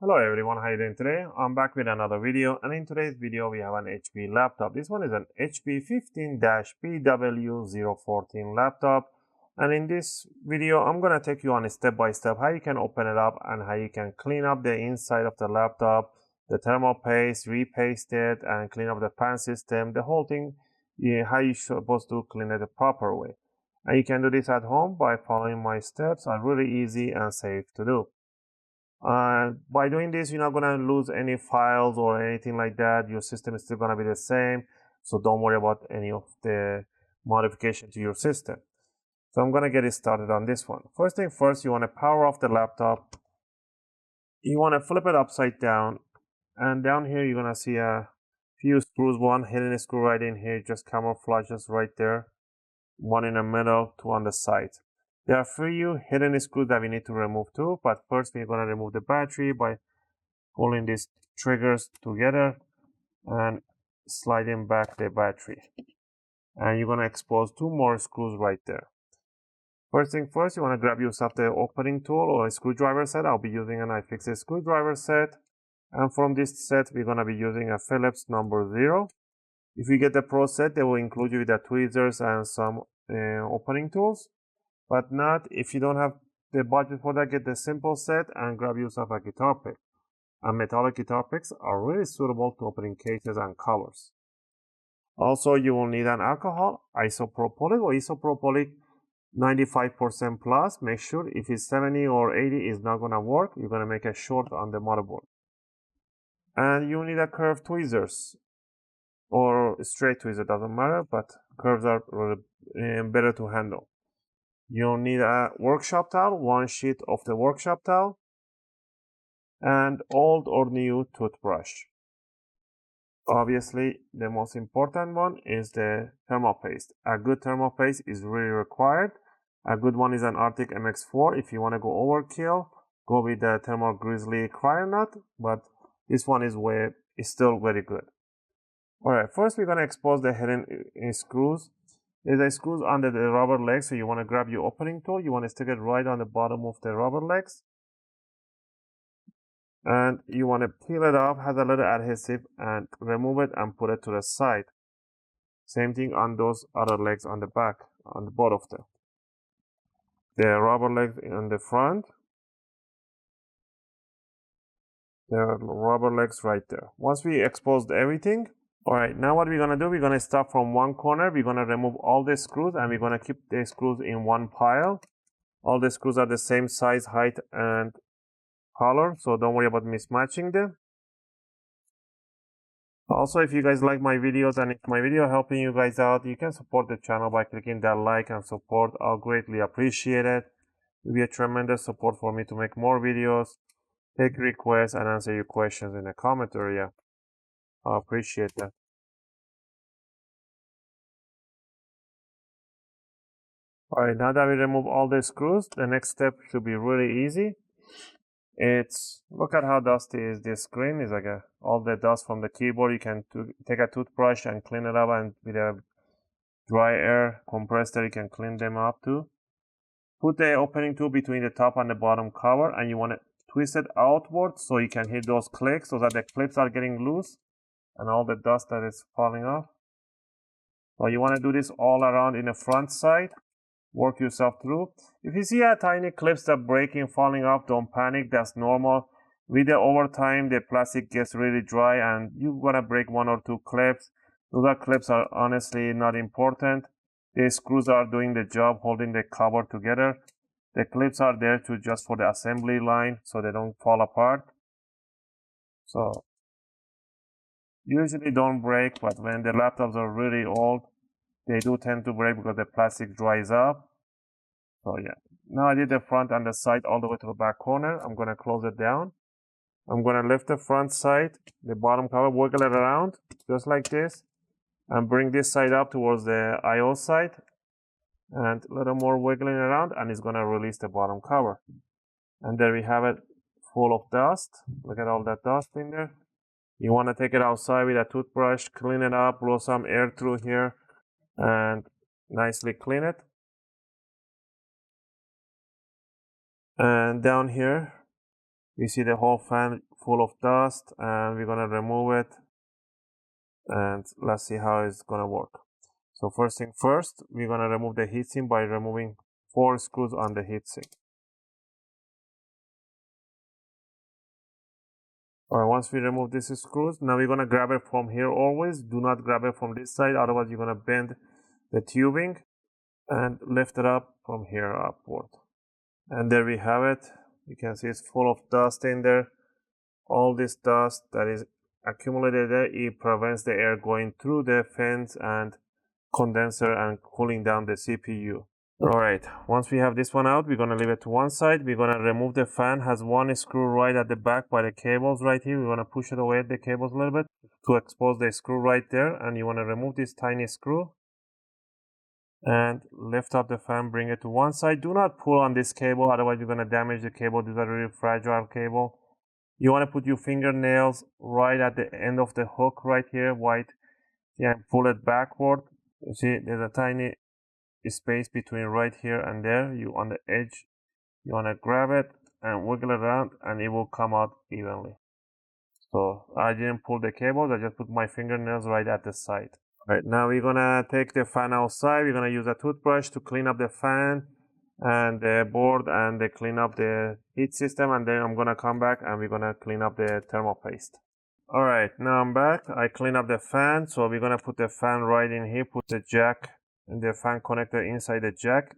Hello everyone, how are you doing today? I'm back with another video, and in today's video we have an HP laptop. This one is an HP 15-Bw014 laptop, and in this video I'm gonna take you on a step-by-step how you can open it up and how you can clean up the inside of the laptop, the thermal paste, repaste it, and clean up the fan system, the whole thing, how you're supposed to clean it the proper way. And you can do this at home by following my steps. Are really easy and safe to do. By doing this, you're not going to lose any files or anything like that. Your system is still going to be the same, so don't worry about any of the modification to your system. So I'm going to get it started on this one. First thing first, you want to power off the laptop. You want to flip it upside down, and down here you're going to see a few screws. One hidden screw right in here, just camouflages right there. One in the middle, two on the side. There are a few hidden screws that we need to remove too, but first we're going to remove the battery by pulling these triggers together and sliding back the battery. And you're going to expose two more screws right there. First thing first, you want to grab yourself the opening tool or a screwdriver set. I'll be using an UFIXTEK screwdriver set. And from this set, we're going to be using a Phillips number 0. If you get the Pro set, they will include you with the tweezers and some opening tools. But not if you don't have the budget for that, get the simple set and grab yourself a guitar pick. And metallic guitar picks are really suitable to opening cases and covers. Also, you will need an alcohol, isopropyl or isopropyl 95% plus. Make sure if it's 70 or 80 is not going to work. You're going to make a short on the motherboard. And you need a curved tweezers or straight tweezer, doesn't matter, but curves are better to handle. You'll need a workshop towel, one sheet of the workshop towel, and old or new toothbrush. Obviously, the most important one is the thermal paste. A good thermal paste is really required. A good one is an Arctic MX4. If you want to go overkill, go with the Thermal Grizzly Cryonaut, but this one is still very good. Alright, first we're going to expose the hidden screws. There's a screws under the rubber legs, so you want to grab your opening tool. You want to stick it right on the bottom of the rubber legs. And you want to peel it off, has a little adhesive, and remove it and put it to the side. Same thing on those other legs on the back, on the both of them. The rubber legs in the front. The rubber legs right there. Once we exposed everything, alright, now what we're going to do, we're going to start from one corner. We're going to remove all the screws and we're going to keep the screws in one pile. All the screws are the same size, height, and color, so don't worry about mismatching them. Also, if you guys like my videos and if my video helping you guys out, you can support the channel by clicking that like and support. I'll greatly appreciate it. It will be a tremendous support for me to make more videos, take requests, and answer your questions in the comment area. I appreciate that. Alright, now that we remove all the screws, the next step should be really easy. Look at how dusty is this screen. It's like all the dust from the keyboard. You can take a toothbrush and clean it up, and with a dry air compressor you can clean them up too. Put the opening tool between the top and the bottom cover, and you want to twist it outward so you can hit those clicks so that the clips are getting loose and all the dust that is falling off. So you want to do this all around in the front side. Work yourself through. If you see a tiny clips that breaking, falling off, don't panic. That's normal. With the overtime, the plastic gets really dry and you're gonna break one or two clips. Those clips are honestly not important. The screws are doing the job holding the cover together. The clips are there just for the assembly line so they don't fall apart. So usually don't break, but when the laptops are really old, they do tend to break because the plastic dries up. So yeah, now I did the front and the side all the way to the back corner. I'm going to close it down. I'm going to lift the front side, the bottom cover, wiggle it around just like this, and bring this side up towards the I/O side, and a little more wiggling around, and it's going to release the bottom cover. And there we have it, full of dust. Look at all that dust in there. You want to take it outside with a toothbrush, clean it up, blow some air through here, and nicely clean it. And down here We see the whole fan full of dust, and we're gonna remove it, and let's see how it's gonna work. So first thing first, we're gonna remove the heatsink by removing 4 screws on the heatsink. Alright, once we remove these screws, now we're gonna grab it from here always. Do not grab it from this side, otherwise you're gonna bend the tubing, and lift it up from here upward. And there we have it. You can see it's full of dust in there. All this dust that is accumulated there, it prevents the air going through the fans and condenser and cooling down the CPU. Alright, once we have this one out, we're gonna leave it to one side. We're gonna remove the fan. Has one screw right at the back by the cables right here. We're gonna push it away at the cables a little bit to expose the screw right there, and you wanna remove this tiny screw and lift up the fan, bring it to one side. Do not pull on this cable, otherwise you're gonna damage the cable. This is a really fragile cable. You wanna put your fingernails right at the end of the hook right here, and pull it backward. You see, there's a tiny space between right here and there. You on the edge, you want to grab it and wiggle it around, and it will come out evenly. So I didn't pull the cables, I just put my fingernails right at the side. All right, now we're gonna take the fan outside. We're gonna use a toothbrush to clean up the fan and the board and clean up the heat system, and then I'm gonna come back and we're gonna clean up the thermal paste. All right, now I'm back. I clean up the fan, so we're gonna put the fan right in here, put the jack and the fan connector inside the jack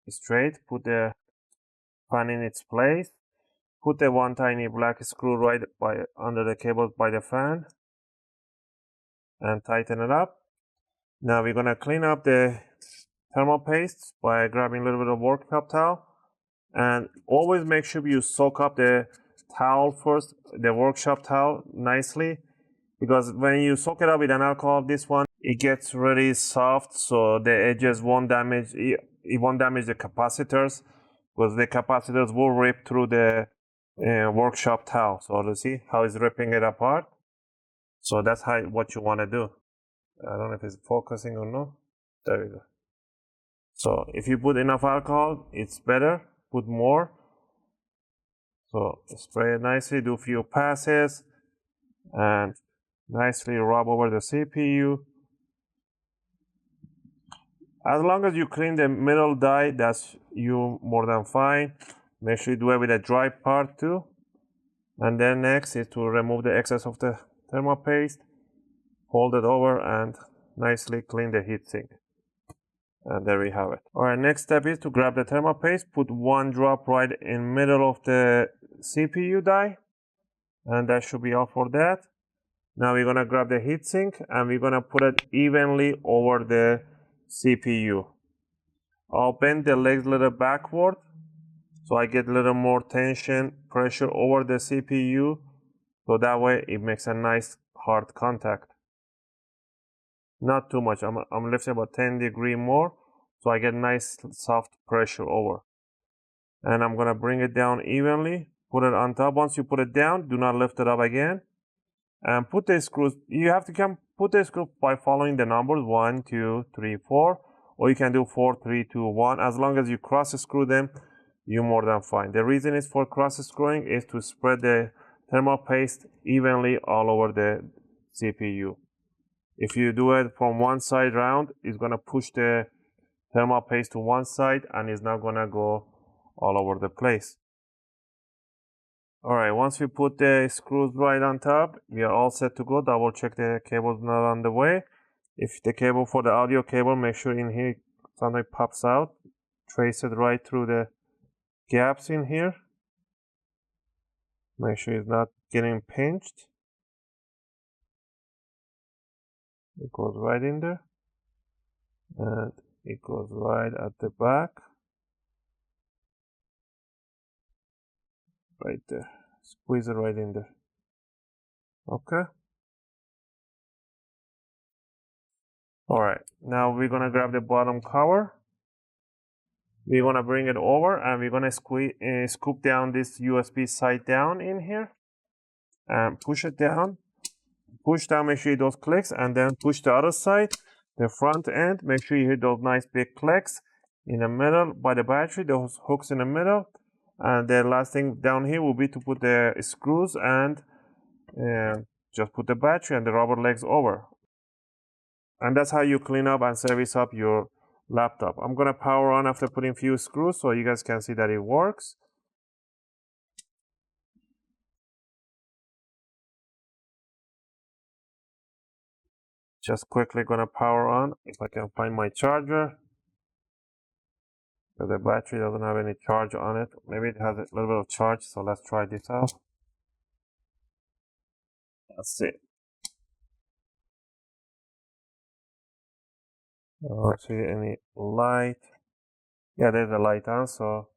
straight, put the fan in its place, put the one tiny black screw right under the cable by the fan, and tighten it up. Now we're gonna clean up the thermal paste by grabbing a little bit of worktop towel, and always make sure you soak up the towel first, the workshop towel, nicely, because when you soak it up with an alcohol, this one, it gets really soft, so the edges won't damage, it won't damage the capacitors, because the capacitors will rip through the workshop towel. So you see how it's ripping it apart. So that's what you want to do. I don't know if it's focusing or not. There we go. So if you put enough alcohol, it's better. Put more. So spray it nicely, do a few passes, and nicely rub over the CPU. As long as you clean the middle die, that's you more than fine. Make sure you do it with a dry part too. And then next is to remove the excess of the thermal paste, fold it over, and nicely clean the heatsink. And there we have it. Alright, next step is to grab the thermal paste, put one drop right in middle of the CPU die, and that should be all for that. Now we're gonna grab the heatsink and we're gonna put it evenly over the CPU. I'll bend the legs a little backward so I get a little more tension, pressure over the CPU, so that way it makes a nice hard contact. Not too much, I'm lifting about 10 degrees more, so I get nice soft pressure over. And I'm gonna bring it down evenly, put it on top. Once you put it down, do not lift it up again. And put the screws, you have to put the screw by following the numbers 1, 2, 3, 4, or you can do 4, 3, 2, 1. As long as you cross screw them, you're more than fine. The reason is for cross screwing is to spread the thermal paste evenly all over the CPU. If you do it from one side round, it's gonna push the thermal paste to one side and it's not gonna go all over the place. Alright, once we put the screws right on top, we are all set to go. Double check the cable's not on the way. If the cable for the audio cable, make sure in here something pops out. Trace it right through the gaps in here. Make sure it's not getting pinched. It goes right in there. And it goes right at the back. Right there. Squeeze it right in there. Okay. Alright, now we're gonna grab the bottom cover. We're gonna bring it over and we're gonna scoop down this USB side down in here and push it down. Push down, make sure you hit those clicks, and then push the other side, the front end. Make sure you hit those nice big clicks in the middle by the battery, those hooks in the middle. And the last thing down here will be to put the screws and just put the battery and the rubber legs over. And that's how you clean up and service up your laptop. I'm gonna power on after putting few screws so you guys can see that it works. Just quickly gonna power on if I can find my charger. Because the battery doesn't have any charge on it. Maybe it has a little bit of charge, so let's try this out. That's it. I don't see any light. Yeah, there's a light on, so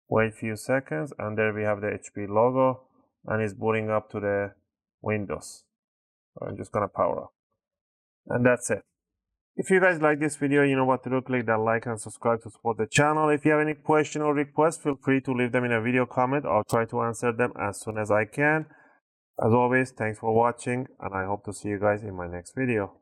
wait a few seconds, and there we have the HP logo, and it's booting up to the Windows. So I'm just gonna power up. And that's it. If you guys like this video, you know what to do. Click that like and subscribe to support the channel. If you have any question or request, feel free to leave them in a video comment. I'll try to answer them as soon as I can. As always, thanks for watching, and I hope to see you guys in my next video.